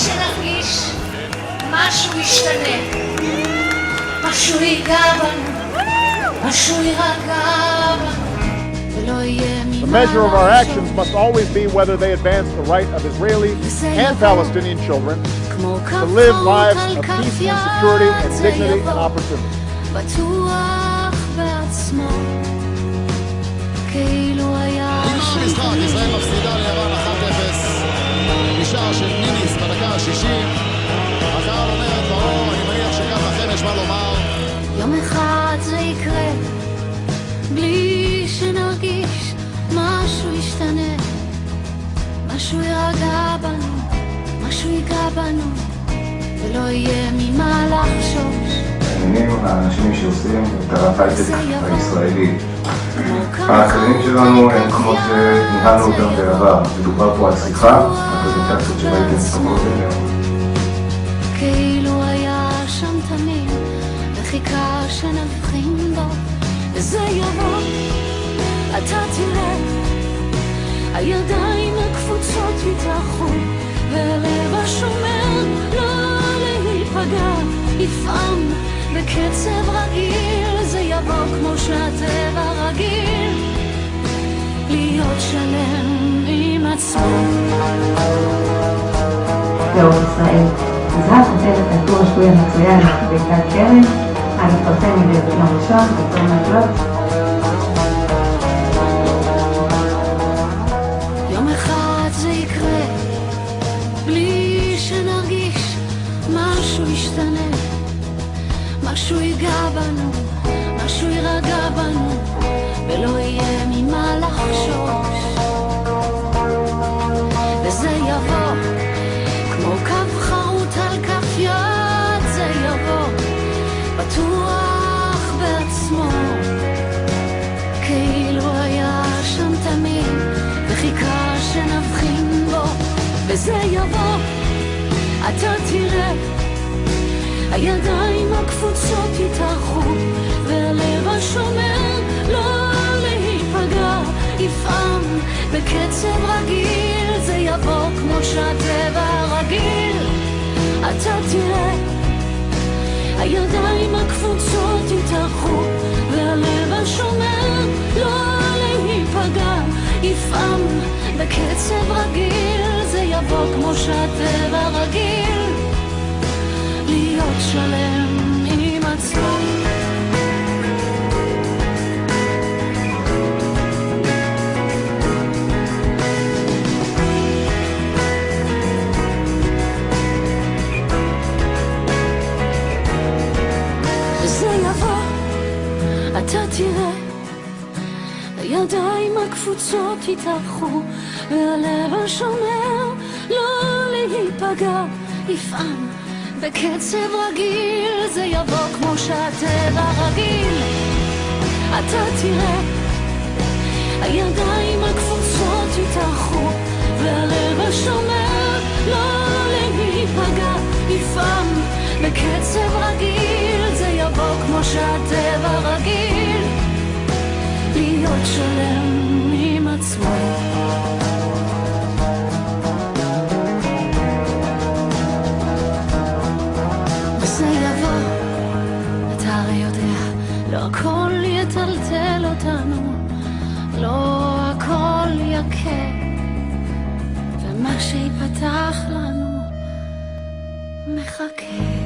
שנרגיש משהו ישתנה, משהו ייגע בנו, משהו יירגע בנו. The measure of our actions must always be whether they advance the right of Israeli and Palestinian children to live lives of peace and security and dignity and opportunity. בטוח בעצמו, כאילו היה משחק, ישראל מפסידה ליוון 1-0 משער של ניניס בדקה ה-60. הקהל אומר את דברו, אני מניח שגם לכם יש מה לומר. יום אחד זה יקרה בלי שנרגיש משהו ישתנה, משהו ירגע בנו, משהו ייגע בנו, ולא יהיה ממה לחשוש. מעניינים האנשים שעושים את ההייטק הישראלי. האחרים שלנו הם כמו שניהלנו אותם בעבר. מדובר פה על שיחה, הפרזנטציות שראיתם מסתכלות אליהם. כאילו היה שם תמיד, וחיכה שנבחין בו, וזה יבוא, אתה תראה, הידיים הקפוצות יתאחו, והלב השומר לא להיפגע, יפעם בקצב רגיל, זה יבוא כמו שהטבע רגיל, להיות שלם עם עצמו. לאור ישראל, זהב כותבת על טור השבועי המצוין בעיקת קרן, המתפרסם מדי ראשון בתור מטלות. יום אחד זה יקרה בלי שנרגיש משהו ישתנה, משהו ייגע בנו, משהו יירגע בנו, ולא יהיה ממה לחשוש, וזה יבוא כמו קו חרוט על כף יד, זה יבוא בטוח בעצמו, כאילו היה שם תמיד וחיכה שנבחין בו, וזה יבוא, אתה תראה, הידיים הקפוצות יתאחו, והלב השומר לא להיפגע, יפעם בקצב רגיל, זה יבוא כמו שהטבע רגיל, אתה תראה, הידיים הקפוצות יתאחו, והלב השומר לא להיפגע, יפעם בקצב רגיל, זה יבוא כמו שהטבע רגיל, להיות שלם עם עצמו. וזה יבוא, אתה תראה, הידיים הקפוצות יתהפכו, והלב השומר לא להיפגע, יפעם בקצב רגיל, זה יבוא כמו שהטבע רגיל, אתה תראה, הידיים הקפוצות יתאחו, והלב השומר לא להיפגע, יפעם בקצב רגיל, זה יבוא כמו שהטבע רגיל, להיות שלם עם עצמו. לא הכל יטלטל אותנו, לא הכל יקה, ומה שיפתח לנו מחכה.